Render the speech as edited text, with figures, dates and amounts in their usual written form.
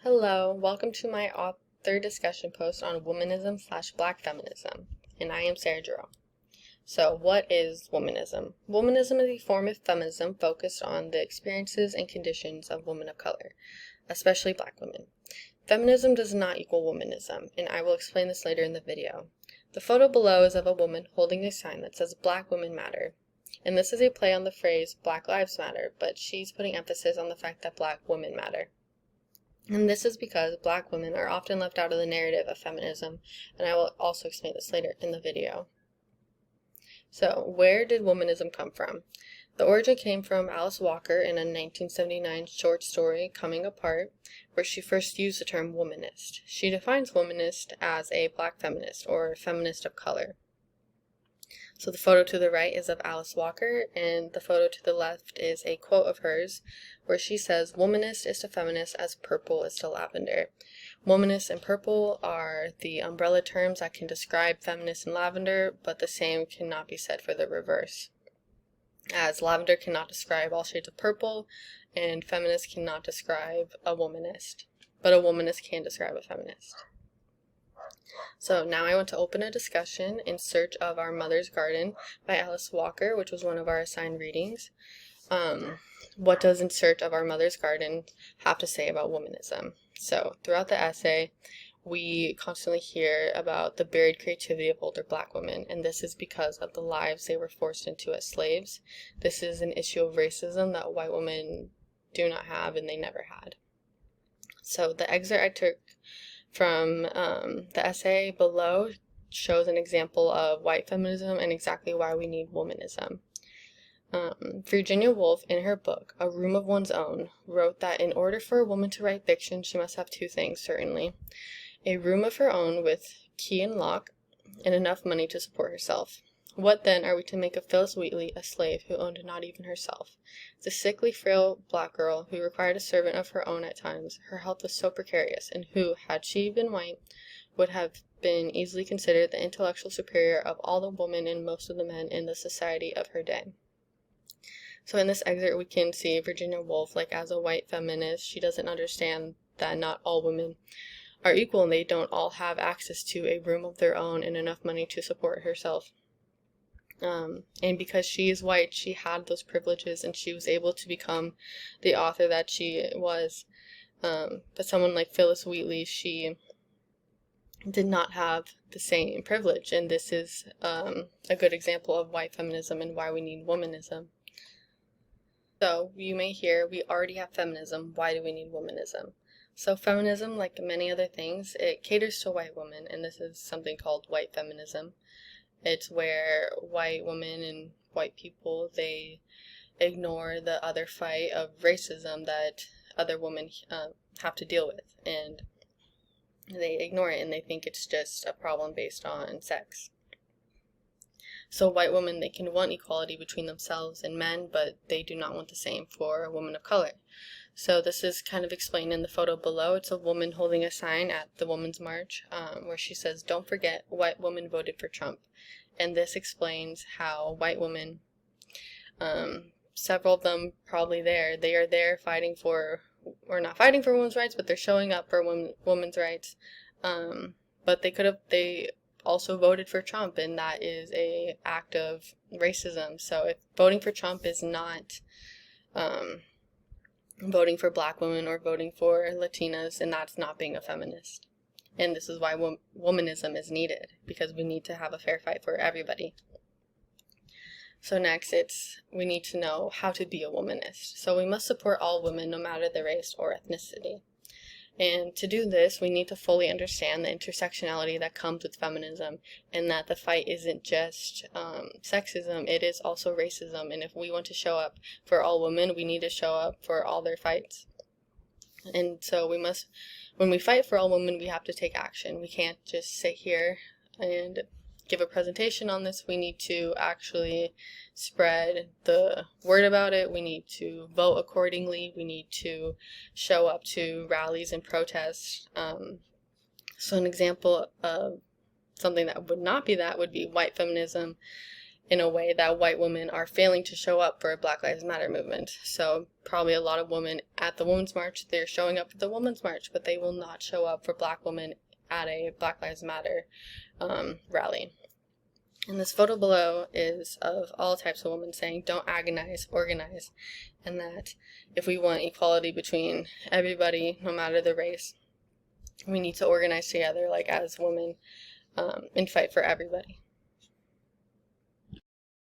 Hello, welcome to my author discussion post on womanism/black feminism, and I am Sarah Jerome. So, what is womanism? Womanism is a form of feminism focused on the experiences and conditions of women of color, especially black women. Feminism does not equal womanism, and I will explain this later in the video. The photo below is of a woman holding a sign that says Black Women Matter, and this is a play on the phrase Black Lives Matter, but she's putting emphasis on the fact that black women matter. And this is because black women are often left out of the narrative of feminism, and I will also explain this later in the video. So, where did womanism come from? The origin came from Alice Walker in a 1979 short story, Coming Apart, where she first used the term womanist. She defines womanist as a black feminist, or feminist of color. So the photo to the right is of Alice Walker, and the photo to the left is a quote of hers, where she says, "Womanist is to feminist as purple is to lavender." Womanist and purple are the umbrella terms that can describe feminist and lavender, but the same cannot be said for the reverse, as lavender cannot describe all shades of purple, and feminist cannot describe a womanist, but a womanist can describe a feminist. So now I want to open a discussion in Search of Our Mother's Garden by Alice Walker, which was one of our assigned readings. What does In Search of Our Mother's Garden have to say about womanism? So throughout the essay, we constantly hear about the buried creativity of older black women, and this is because of the lives they were forced into as slaves. This is an issue of racism that white women do not have and they never had. So the excerpt I took from the essay below shows an example of white feminism and exactly why we need womanism. Virginia Woolf, in her book, A Room of One's Own, wrote that in order for a woman to write fiction, she must have two things, certainly. A room of her own with key and lock, and enough money to support herself. What then are we to make of Phillis Wheatley, a slave who owned not even herself? The sickly, frail black girl who required a servant of her own at times, her health was so precarious, and who, had she been white, would have been easily considered the intellectual superior of all the women and most of the men in the society of her day. So in this excerpt we can see Virginia Woolf, like as a white feminist, she doesn't understand that not all women are equal and they don't all have access to a room of their own and enough money to support herself. And because she is white, she had those privileges and she was able to become the author that she was. But someone like Phillis Wheatley, she did not have the same privilege, and this is a good example of white feminism and why we need womanism. So you may hear, we already have feminism, why do we need womanism? So feminism, like many other things, it caters to white women, and this is something called white feminism. It's where white women and white people, they ignore the other fight of racism that other women have to deal with, and they ignore it and they think it's just a problem based on sex. So white women, they can want equality between themselves and men, but they do not want the same for a woman of color. So this is kind of explained in the photo below. It's a woman holding a sign at the Women's March where she says, "Don't forget, white women voted for Trump." And this explains how white women, several of them probably they are there fighting for, or not fighting for women's rights, but they're showing up for women's rights. But they also voted for Trump, and that is a act of racism. So if voting for Trump is not voting for black women or voting for Latinas, and that's not being a feminist. And this is why womanism is needed, because we need to have a fair fight for everybody. So next, we need to know how to be a womanist. So we must support all women, no matter their race or ethnicity. And to do this, we need to fully understand the intersectionality that comes with feminism, and that the fight isn't just sexism, it is also racism. And if we want to show up for all women, we need to show up for all their fights. And so when we fight for all women, we have to take action. We can't just sit here and give a presentation on this. We need to actually spread the word about it. We need to vote accordingly. We need to show up to rallies and protests. So an example of something that would not be that would be white feminism. in a way that white women are failing to show up for a Black Lives Matter movement. So probably a lot of women at the Women's March, they're showing up at the Women's March, but they will not show up for Black women at a Black Lives Matter rally. And this photo below is of all types of women saying, don't agonize, organize. And that if we want equality between everybody, no matter the race, we need to organize together, like as women, and fight for everybody.